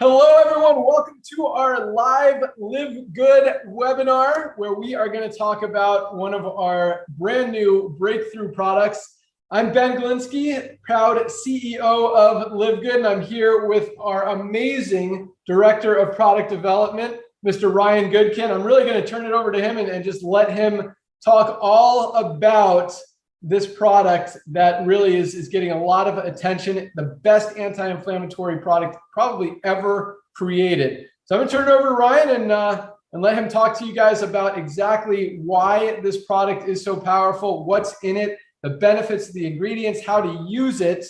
Hello, everyone. Welcome to our live Live Good webinar, where we are going to talk about one of our brand new breakthrough products. I'm Ben Glinsky, proud CEO of Live Good, and I'm here with our amazing Director of Product Development, Mr. Ryan Goodkin. I'm really going to turn it over to him and just let him talk all about this product that really is getting a lot of attention, the best anti-inflammatory product probably ever created. So I'm gonna turn it over to Ryan and let him talk to you guys about exactly why this product is so powerful, what's in it, the benefits of the ingredients, how to use it,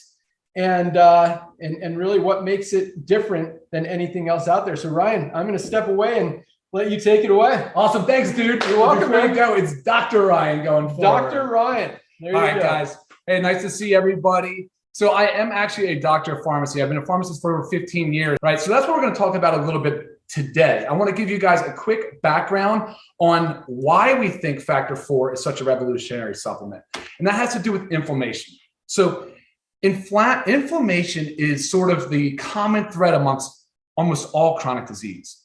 and really what makes it different than anything else out there. So Ryan, I'm gonna step away and let you take it away. Awesome, thanks, dude. You're welcome, man. Go. It's Dr. Ryan going forward. Dr. Ryan. There you All right, go. guys. Hey, nice to see everybody. So I am actually a doctor of pharmacy. I've been a pharmacist for over 15 years, right? So that's what we're going to talk about a little bit today. I want to give you guys a quick background on why we think Factor 4 is such a revolutionary supplement. And that has to do with inflammation. So inflammation is sort of the common thread amongst almost all chronic disease.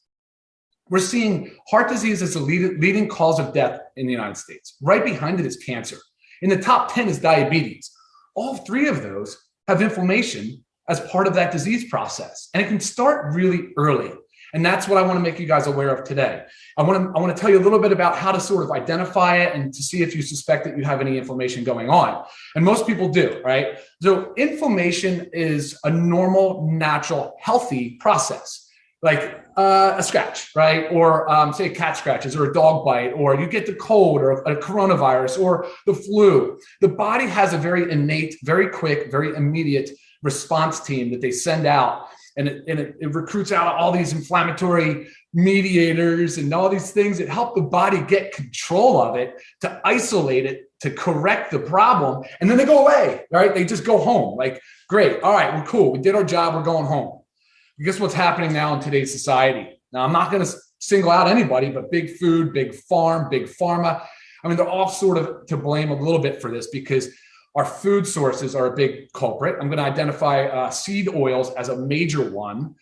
We're seeing heart disease as the leading cause of death in the United States. Right behind it is cancer. In the top 10 is diabetes. All three of those have inflammation as part of that disease process. And it can start really early. And that's what I want to make you guys aware of today. I want to tell you a little bit about how to sort of identify it and to see if you suspect that you have any inflammation going on. And most people do, right? So inflammation is a normal, natural, healthy process. Like a scratch, right? Or say a cat scratches or a dog bite, or you get the cold or a coronavirus or the flu. The body has a very innate, very quick, very immediate response team that they send out. And it recruits out all these inflammatory mediators and all these things that help the body get control of it, to isolate it, to correct the problem. And then they go away, right? They just go home. Like, great. All right, we're cool. We did our job. We're going home. Guess what's happening now in today's society? Now, I'm not going to single out anybody, but big food, big farm, big pharma. I mean, they're all sort of to blame a little bit for this because our food sources are a big culprit. I'm going to identify seed oils as a major one.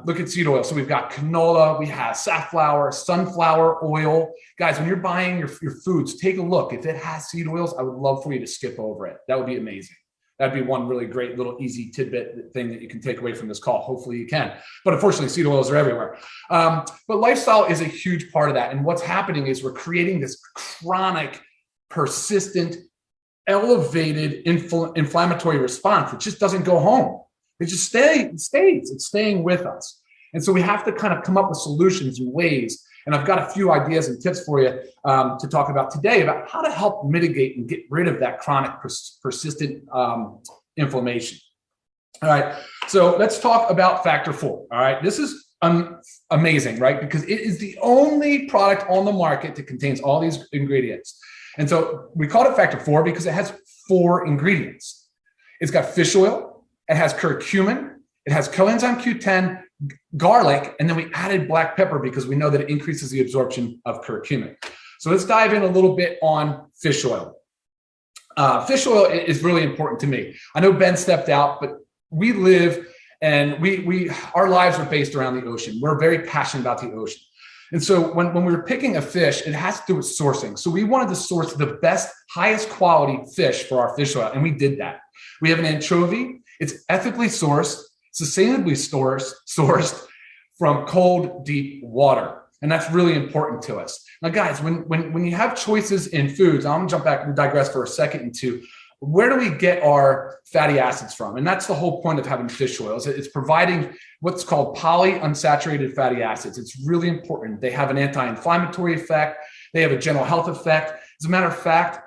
Look at seed oil. So we've got canola, we have safflower, sunflower oil. Guys, when you're buying your foods, take a look. If it has seed oils, I would love for you to skip over it. That would be amazing. That'd be one really great little easy tidbit thing that you can take away from this call. Hopefully you can. But unfortunately, seed oils are everywhere. But lifestyle is a huge part of that. And what's happening is we're creating this chronic, persistent, elevated inflammatory response that just doesn't go home. It just stays. It's staying with us. And so we have to kind of come up with solutions and ways. And I've got a few ideas and tips for you to talk about today about how to help mitigate and get rid of that chronic persistent inflammation. All right, so let's talk about Factor 4. All right, this is amazing, right? Because it is the only product on the market that contains all these ingredients. And so we called it Factor 4 because it has 4 ingredients. It's got fish oil, it has curcumin, it has Coenzyme Q10, garlic, and then we added black pepper because we know that it increases the absorption of curcumin. So let's dive in a little bit on fish oil. Fish oil is really important to me. I know Ben stepped out, but we live and our lives are based around the ocean. We're very passionate about the ocean. And so when we were picking a fish, it has to do with sourcing. So we wanted to source the best, highest quality fish for our fish oil, and we did that. We have an anchovy. It's ethically sourced, sustainably sourced from cold, deep water. And that's really important to us. Now, guys, when you have choices in foods, I'm gonna jump back and digress for a second into where do we get our fatty acids from? And that's the whole point of having fish oils. It's providing what's called polyunsaturated fatty acids. It's really important. They have an anti-inflammatory effect. They have a general health effect. As a matter of fact,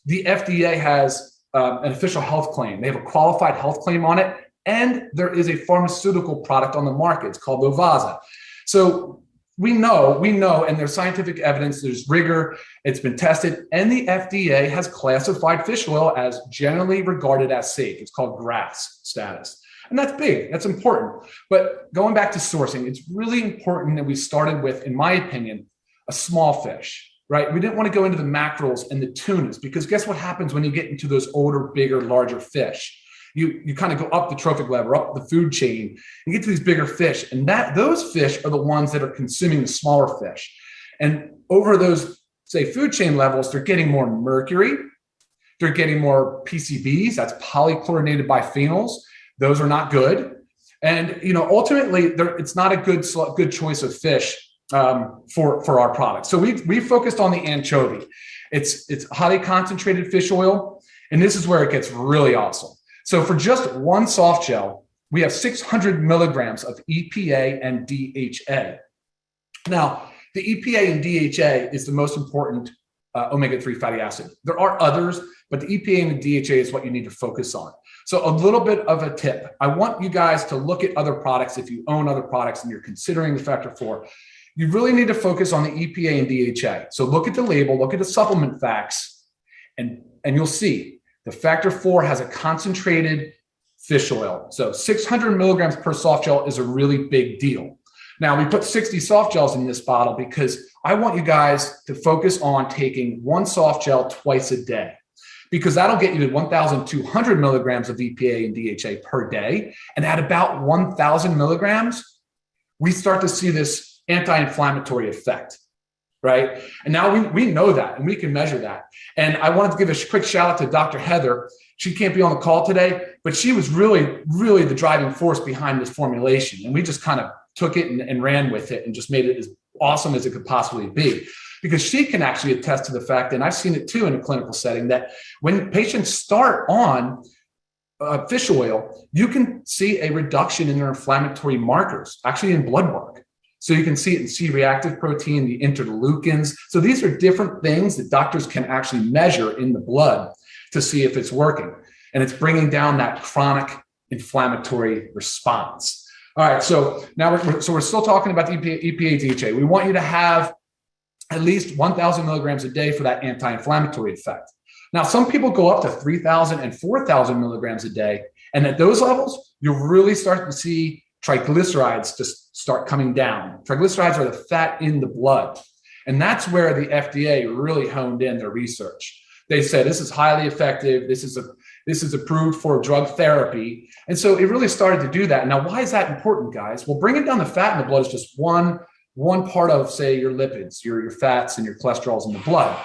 the FDA has an official health claim. They have a qualified health claim on it. And there is a pharmaceutical product on the market. It's called Lovasa. So we know, and there's scientific evidence, there's rigor, it's been tested, and the FDA has classified fish oil as generally regarded as safe. It's called GRAS status. And that's big, that's important. But going back to sourcing, it's really important that we started with, in my opinion, a small fish, right? We didn't want to go into the mackerels and the tunas because guess what happens when you get into those older, bigger, larger fish? you kind of go up the trophic ladder, up the food chain, and get to these bigger fish. And those fish are the ones that are consuming the smaller fish. And over those, say, food chain levels, they're getting more mercury, they're getting more PCBs, that's polychlorinated biphenyls. Those are not good. And ultimately, it's not a good choice of fish for our product. So we focused on the anchovy. It's highly concentrated fish oil, and this is where it gets really awesome. So for just one soft gel, we have 600 milligrams of EPA and DHA. Now, the EPA and DHA is the most important omega-3 fatty acid. There are others, but the EPA and the DHA is what you need to focus on. So a little bit of a tip. I want you guys to look at other products. If you own other products and you're considering the Factor 4, you really need to focus on the EPA and DHA. So look at the label, look at the supplement facts, and you'll see the Factor 4 has a concentrated fish oil. So 600 milligrams per soft gel is a really big deal. Now, we put 60 soft gels in this bottle because I want you guys to focus on taking one soft gel twice a day, because that'll get you to 1,200 milligrams of EPA and DHA per day. And at about 1,000 milligrams, we start to see this anti-inflammatory effect, right? And now we know that, and we can measure that. And I wanted to give a quick shout out to Dr. Heather. She can't be on the call today, but she was really, really the driving force behind this formulation. And we just kind of took it and ran with it and just made it as awesome as it could possibly be, because she can actually attest to the fact, and I've seen it too in a clinical setting, that when patients start on fish oil, you can see a reduction in their inflammatory markers, actually in blood work. So you can see it in C-reactive protein, the interleukins. So these are different things that doctors can actually measure in the blood to see if it's working. And it's bringing down that chronic inflammatory response. All right, so now we're still talking about the EPA, DHA. We want you to have at least 1,000 milligrams a day for that anti-inflammatory effect. Now, some people go up to 3,000 and 4,000 milligrams a day. And at those levels, you'll really start to see triglycerides just start coming down. Triglycerides are the fat in the blood. And that's where the FDA really honed in their research. They said, this is highly effective. This is approved for drug therapy. And so it really started to do that. Now, why is that important, guys? Well, bringing down the fat in the blood is just one part of, say, your lipids, your fats and your cholesterols in the blood.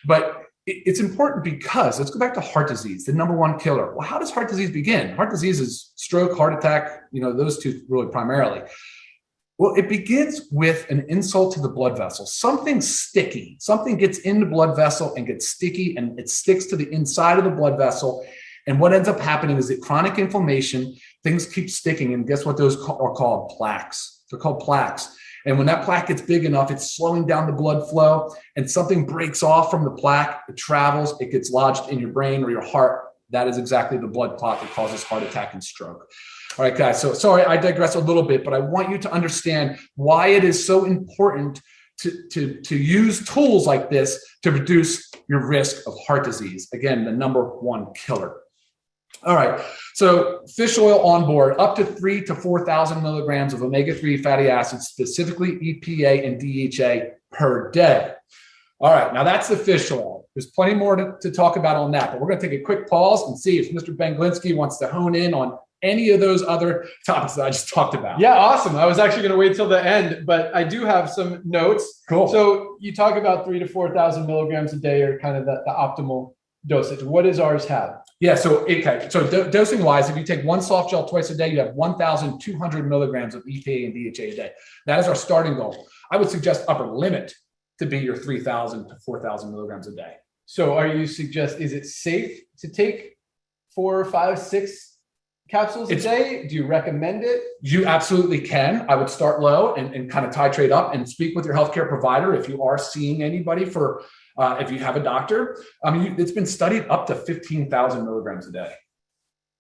But it's important because, let's go back to heart disease, the number one killer. Well, how does heart disease begin? Heart disease is stroke, heart attack, those two really primarily. Well, it begins with an insult to the blood vessel. Something sticky, something gets in the blood vessel and gets sticky, and it sticks to the inside of the blood vessel. And what ends up happening is that chronic inflammation, things keep sticking. And guess what those are called? Plaques. They're called plaques. And when that plaque gets big enough, it's slowing down the blood flow, and something breaks off from the plaque. It travels, it gets lodged in your brain or your heart. That is exactly the blood clot that causes heart attack and stroke. All right, guys. So sorry, I digress a little bit, but I want you to understand why it is so important to use tools like this to reduce your risk of heart disease. Again, the number one killer. All right. So fish oil on board, up to 3,000 to 4,000 milligrams of omega-3 fatty acids, specifically EPA and DHA per day. All right. Now that's the fish oil. There's plenty more to talk about on that, but we're going to take a quick pause and see if Mr. Ben Glinsky wants to hone in on any of those other topics that I just talked about. Yeah, awesome. I was actually going to wait till the end, but I do have some notes. Cool. So you talk about 3,000 to 4,000 milligrams a day are kind of the optimal dosage. What does ours have? Yeah, so dosing wise, if you take one soft gel twice a day, you have 1,200 milligrams of EPA and DHA a day. That is our starting goal. I would suggest upper limit to be your 3,000 to 4,000 milligrams a day. So is it safe to take 4, 5, 6 capsules a day? Do you recommend it? You absolutely can. I would start low and kind of titrate up and speak with your healthcare provider if you are seeing anybody for, if you have a doctor. It's been studied up to 15,000 milligrams a day.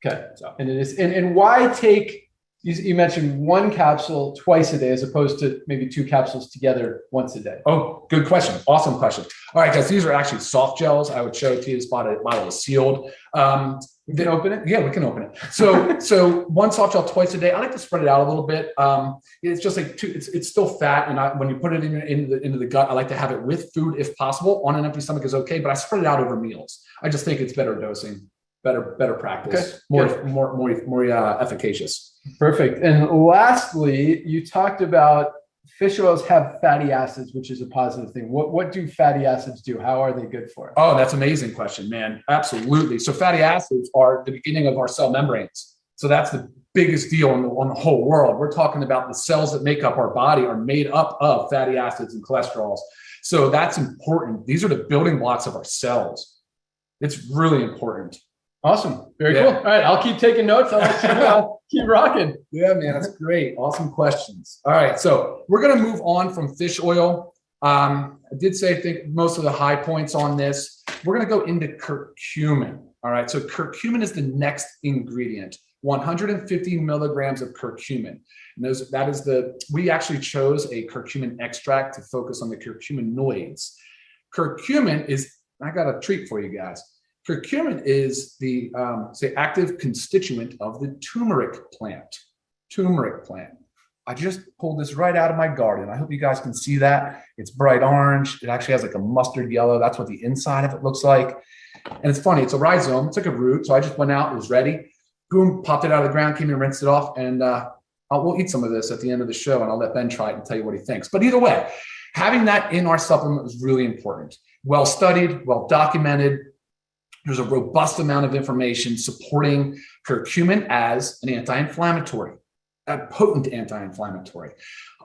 Okay. So, and it is, and why take, you mentioned one capsule twice a day as opposed to maybe 2 capsules together once a day? Oh, good question. Awesome question. All right, guys, these are actually soft gels. I would show it to you. This bottle is sealed. We can open it? Yeah, we can open it. So one soft gel twice a day. I like to spread it out a little bit. It's just like it's still fat. And when you put it into the gut, I like to have it with food if possible. On an empty stomach is okay, but I spread it out over meals. I just think it's better dosing. better practice, Okay, more efficacious. perfect. And lastly, you talked about fish oils have fatty acids, which is a positive thing. What do fatty acids do? How are they good for us? Oh, that's an amazing question, man. Absolutely. So fatty acids are the beginning of our cell membranes. So that's the biggest deal on the whole world. We're talking about the cells that make up our body are made up of fatty acids and cholesterols. So that's important. These are the building blocks of our cells. It's really important. Awesome. Very cool. All right. I'll keep taking notes. I'll let you keep rocking. Yeah, man. That's great. Awesome questions. All right. So we're going to move on from fish oil. I did say, I think most of the high points on this. We're going to go into curcumin. All right. So curcumin is the next ingredient. 150 milligrams of curcumin. And we actually chose a curcumin extract to focus on the curcuminoids. Curcumin is, I got a treat for you guys. Curcumin is the active constituent of the turmeric plant. Turmeric plant. I just pulled this right out of my garden. I hope you guys can see that. It's bright orange. It actually has like a mustard yellow. That's what the inside of it looks like. And it's funny. It's a rhizome. It's like a root. So I just went out. It was ready. Boom, popped it out of the ground, came and rinsed it off. And we'll eat some of this at the end of the show, and I'll let Ben try it and tell you what he thinks. But either way, having that in our supplement is really important. Well studied, well documented. There's a robust amount of information supporting curcumin as an anti-inflammatory, a potent anti-inflammatory.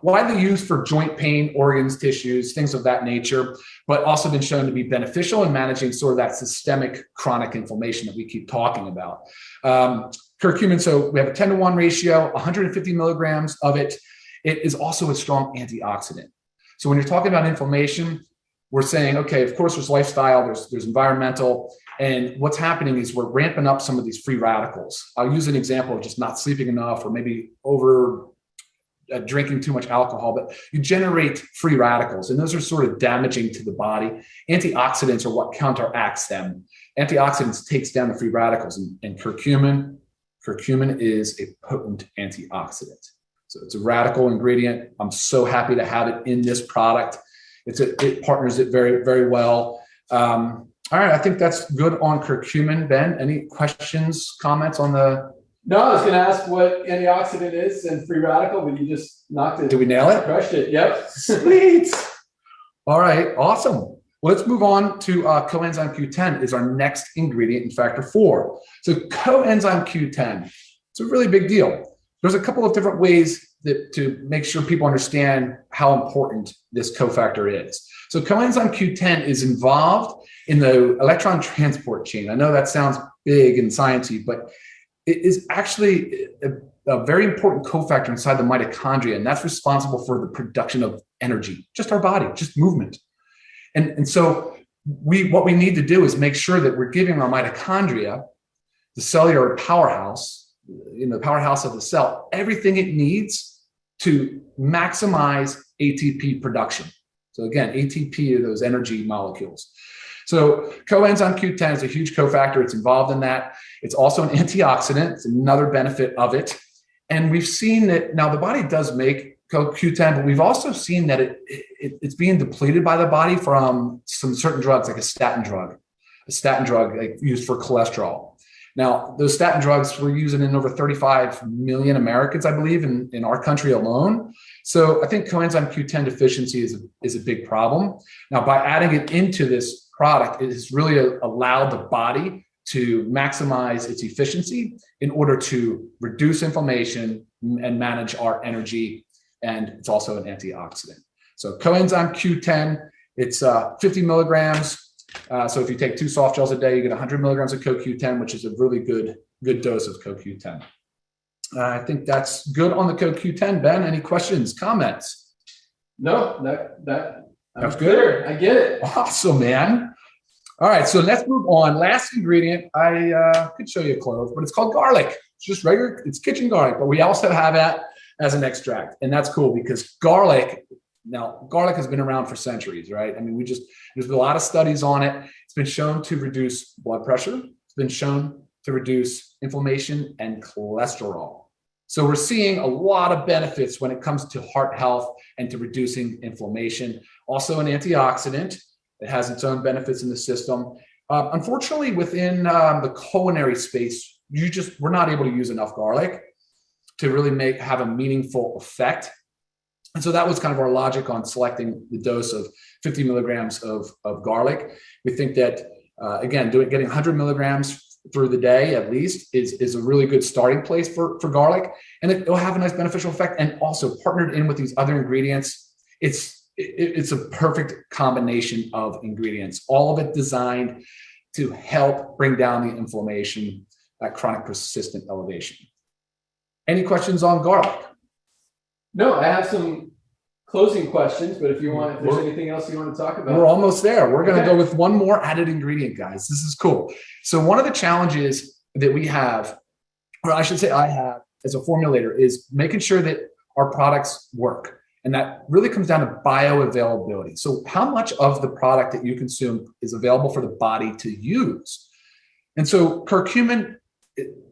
Widely used for joint pain, organs, tissues, things of that nature, but also been shown to be beneficial in managing sort of that systemic chronic inflammation that we keep talking about. Curcumin, so we have a 10-to-1 ratio, 150 milligrams of it. It is also a strong antioxidant. So when you're talking about inflammation, we're saying, okay, of course, there's lifestyle, there's environmental, and what's happening is we're ramping up some of these free radicals. I'll use an example of just not sleeping enough or maybe over drinking too much alcohol, but you generate free radicals, and those are sort of damaging to the body. Antioxidants are what counteracts them. Antioxidants takes down the free radicals, and curcumin is a potent antioxidant. So it's a radical ingredient. I'm so happy to have it in this product. It partners it very, very well. All right, I think that's good on curcumin. Ben, any questions, comments on the? No, I was going to ask what antioxidant is and free radical, but you just knocked it. Did we nail it? Crushed it. Yep. Sweet. All right, awesome. Well, let's move on to Coenzyme Q10 is our next ingredient in Factor 4. So Coenzyme Q10, it's a really big deal. There's a couple of different ways to make sure people understand how important this cofactor is. So Coenzyme Q10 is involved in the electron transport chain. I know that sounds big and sciencey, but it is actually a very important cofactor inside the mitochondria, and that's responsible for the production of energy, just our body, just movement. And so what we need to do is make sure that we're giving our mitochondria, the cellular powerhouse, the powerhouse of the cell, everything it needs to maximize ATP production. So again, ATP are those energy molecules. So coenzyme Q10 is a huge cofactor. It's involved in that. It's also an antioxidant. It's another benefit of it. And we've seen that now the body does make Q10, but we've also seen that it's being depleted by the body from some certain drugs, like a statin drug like used for cholesterol. Now, those statin drugs we're using in over 35 million Americans, I believe, in our country alone. So I think coenzyme Q10 deficiency is a big problem. Now, by adding it into this product, it has really allowed the body to maximize its efficiency in order to reduce inflammation and manage our energy. And it's also an antioxidant. So coenzyme Q10, it's 50 milligrams. So if you take 2 soft gels a day, you get 100 milligrams of CoQ10, which is a really good dose of CoQ10. I think that's good on the CoQ10. Ben, any questions, comments? No, that's good. I get it. Awesome, man. All right, so let's move on. Last ingredient, I could show you a clove, but it's called garlic. It's just regular, it's kitchen garlic, but we also have that as an extract. And that's cool because garlic has been around for centuries, right? I mean, there's been a lot of studies on it. It's been shown to reduce blood pressure. It's been shown to reduce inflammation and cholesterol. So we're seeing a lot of benefits when it comes to heart health and to reducing inflammation. Also an antioxidant. It has its own benefits in the system. Unfortunately, within the culinary space, we're not able to use enough garlic to really have a meaningful effect. And so that was kind of our logic on selecting the dose of 50 milligrams of garlic. We think that, again, getting 100 milligrams through the day at least is a really good starting place for garlic. And it'll have a nice beneficial effect. And also partnered in with these other ingredients, it's a perfect combination of ingredients, all of it designed to help bring down the inflammation, that chronic persistent elevation. Any questions on garlic? No, I have some closing questions, but if there's anything else you want to talk about. We're almost there. We're going to go with one more added ingredient, guys. This is cool. So one of the challenges that we have, or I should say I have as a formulator, is making sure that our products work. And that really comes down to bioavailability. So how much of the product that you consume is available for the body to use? And so curcumin,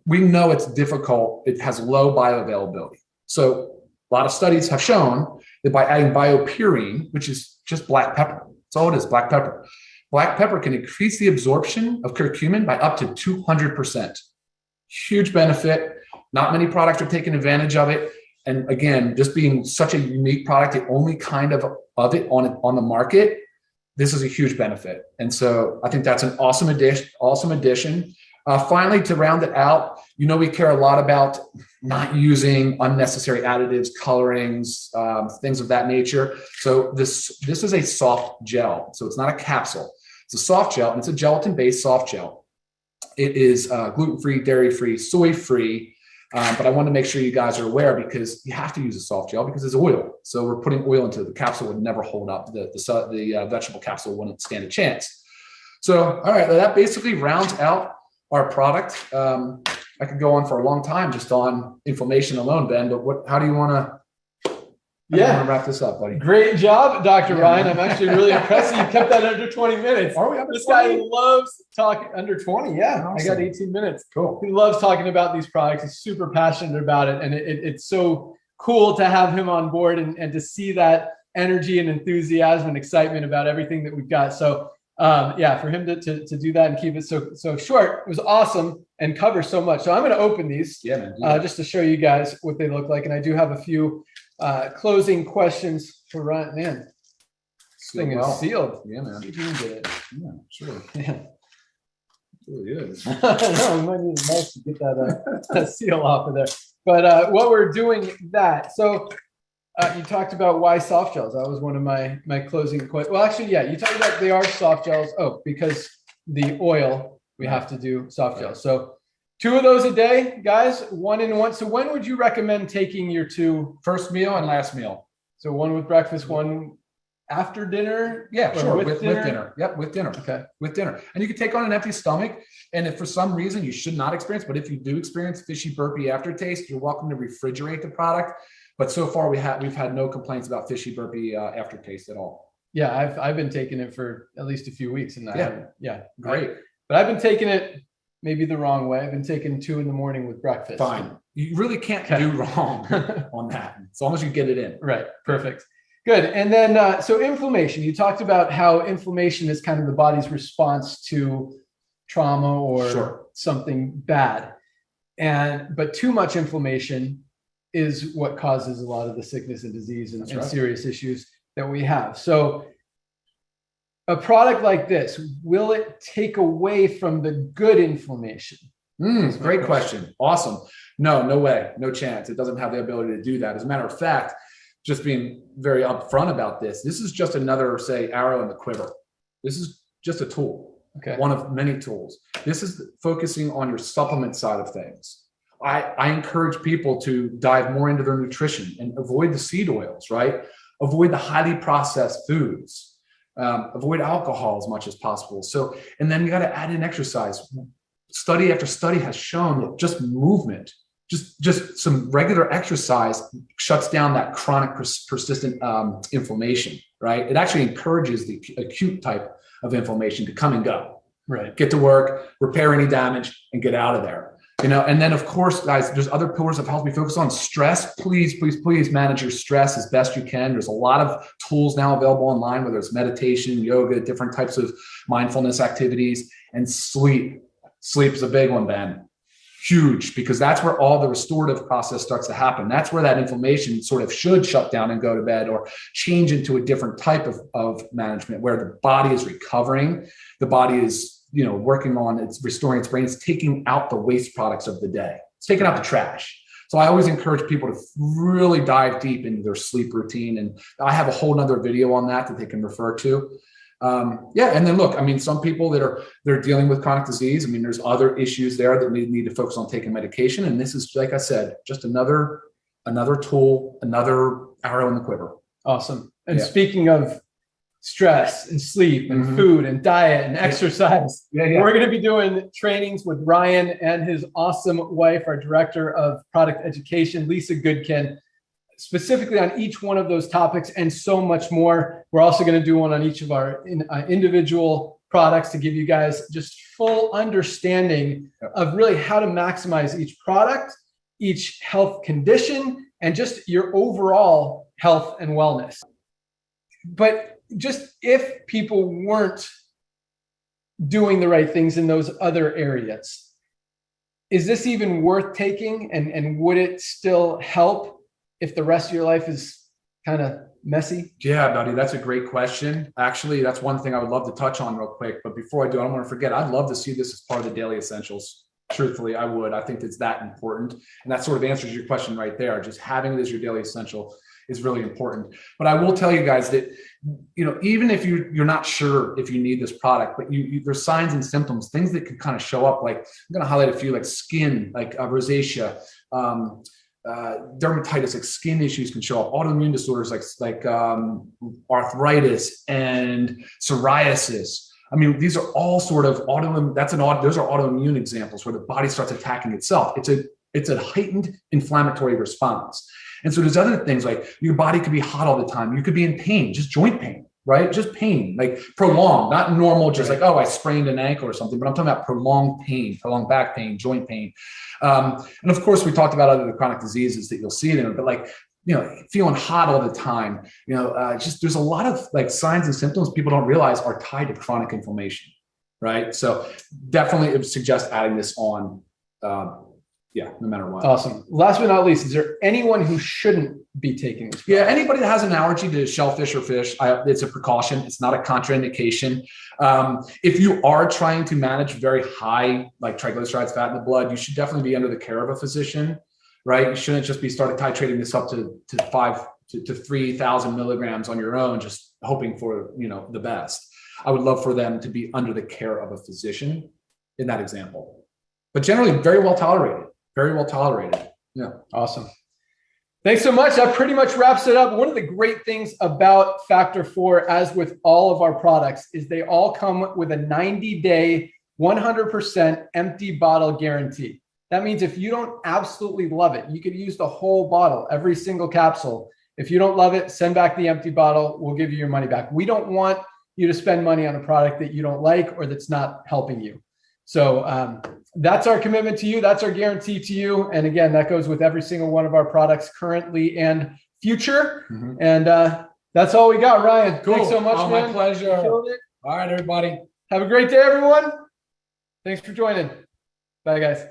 we know it's difficult. It has low bioavailability. So a lot of studies have shown that by adding biopurine, which is just black pepper, that's all it is, black pepper. Black pepper can increase the absorption of curcumin by up to 200%. Huge benefit. Not many products are taking advantage of it. And again, just being such a unique product, the only kind of it on the market, this is a huge benefit. And so I think that's an awesome addition. Finally, to round it out, we care a lot about not using unnecessary additives, colorings, things of that nature. So this is a soft gel. So it's not a capsule. It's a soft gel, and it's a gelatin-based soft gel. It is gluten-free, dairy-free, soy-free. But I want to make sure you guys are aware, because you have to use a soft gel because it's oil. So we're putting oil into the capsule would never hold up. The vegetable capsule wouldn't stand a chance. So, all right, that basically rounds out our product. I could go on for a long time just on inflammation alone, Ben, but how do you want to wrap this up, buddy? Great job, Dr. Ryan. I'm actually really impressed. You kept that under 20 minutes. Are we under This 20? guy loves talking under 20. Yeah, awesome. I got 18 minutes. Cool. He loves talking about these products. He's super passionate about it. And it's so cool to have him on board and to see that energy and enthusiasm and excitement about everything that we've got. So for him to do that and keep it so short, it was awesome and cover so much. So I'm going to open these just to show you guys what they look like. And I do have a few closing questions for Ryan. Man, this thing is sealed. Yeah, man. See if you can get it. Yeah, sure. Yeah. It really is. I know, we might need a knife to get that seal off of there. But what we're doing that. So you talked about why soft gels. That was one of my closing questions. Well, actually, yeah, you talked about they are soft gels. Oh, because the oil, we have to do soft gels. So 2 of those a day, guys, 1 and 1. So when would you recommend taking your 2? First meal and last meal. So 1 with breakfast, 1 after dinner? Yeah, sure. With dinner. Yep, with dinner. Okay. With dinner. And you can take on an empty stomach. And if for some reason you should not experience, but if you do experience fishy burpy aftertaste, you're welcome to refrigerate the product. But so far we've had no complaints about fishy burpy aftertaste at all. Yeah, I've been taking it for at least a few weeks, and great. But I've been taking it maybe the wrong way. I've been taking 2 in the morning with breakfast. Fine. You really can't do wrong on that, as long as you get it in. Right. Perfect. Good. And then so inflammation. You talked about how inflammation is kind of the body's response to trauma or something bad, but too much inflammation is what causes a lot of the sickness and disease and serious issues that we have. So a product like this, will it take away from the good inflammation? Great question. Awesome. No way. No chance. It doesn't have the ability to do that. As a matter of fact, just being very upfront about this is just another, arrow in the quiver. This is just a tool. Okay. One of many tools. This is focusing on your supplement side of things. I encourage people to dive more into their nutrition and avoid the seed oils, right? Avoid the highly processed foods, avoid alcohol as much as possible. So, and then you got to add in exercise. Study after study has shown that just movement, just some regular exercise shuts down that chronic persistent inflammation, right? It actually encourages the acute type of inflammation to come and go, right? Get to work, repair any damage, and get out of there. And then of course, guys, there's other pillars of health we focus on. Stress, please manage your stress as best you can. There's a lot of tools now available online, whether it's meditation, yoga, different types of mindfulness activities. And sleep. Sleep is a big one, Ben. Huge, because that's where all the restorative process starts to happen. That's where that inflammation sort of should shut down and go to bed or change into a different type of management where the body is recovering. The body is, working on it's restoring its brain. It's taking out the waste products of the day. It's taking out the trash. So I always encourage people to really dive deep into their sleep routine. And I have a whole nother video on that they can refer to. And then look, some people they're dealing with chronic disease. There's other issues there that need to focus on taking medication. And this is, like I said, just another tool, another arrow in the quiver. Awesome. And speaking of stress and sleep and food and diet and exercise, we're going to be doing trainings with Ryan and his awesome wife, our director of product education, Lisa Goodkin, specifically on each one of those topics and so much more. We're also going to do one on each of our individual products to give you guys just full understanding of really how to maximize each product, each health condition, and just your overall health and wellness. But just if people weren't doing the right things in those other areas, is this even worth taking? And would it still help if the rest of your life is kind of messy? Yeah, buddy, that's a great question. Actually, that's one thing I would love to touch on real quick. But before I do, I don't want to forget, I'd love to see this as part of the daily essentials. Truthfully, I would. I think it's that important. And that sort of answers your question right there. Just having it as your daily essential is really important. But I will tell you guys that, even if you're not sure if you need this product, but there's signs and symptoms, things that can kind of show up. Like I'm going to highlight a few, like skin, like rosacea, dermatitis, like skin issues can show up, autoimmune disorders like arthritis and psoriasis. These are all sort of autoimmune. Those are autoimmune examples where the body starts attacking itself. It's a heightened inflammatory response. And so there's other things like your body could be hot all the time. You could be in pain, just joint pain, right? Just pain, like prolonged, not normal, just like, I sprained an ankle or something, but I'm talking about prolonged pain, prolonged back pain, joint pain. And of course, we talked about other chronic diseases that you'll see there, but feeling hot all the time, just there's a lot of like signs and symptoms people don't realize are tied to chronic inflammation, right? So definitely it would suggest adding this on, no matter what. Awesome. Last but not least, is there anyone who shouldn't be taking this product? Yeah, anybody that has an allergy to shellfish or fish, it's a precaution. It's not a contraindication. If you are trying to manage very high, like triglycerides, fat in the blood, you should definitely be under the care of a physician, right? You shouldn't just be titrating this up to 5 to 3,000 milligrams on your own, just hoping for, the best. I would love for them to be under the care of a physician in that example, but generally very well tolerated. Very well tolerated. Yeah. Awesome. Thanks so much. That pretty much wraps it up. One of the great things about Factor4, as with all of our products, is they all come with a 90-day, 100% empty bottle guarantee. That means if you don't absolutely love it, you could use the whole bottle, every single capsule. If you don't love it, send back the empty bottle. We'll give you your money back. We don't want you to spend money on a product that you don't like or that's not helping you. So that's our commitment to you. That's our guarantee to you. And again, that goes with every single one of our products currently and future. And that's all we got, Ryan. Cool. Thanks so much, man. My pleasure. All right, everybody. Have a great day, everyone. Thanks for joining. Bye, guys.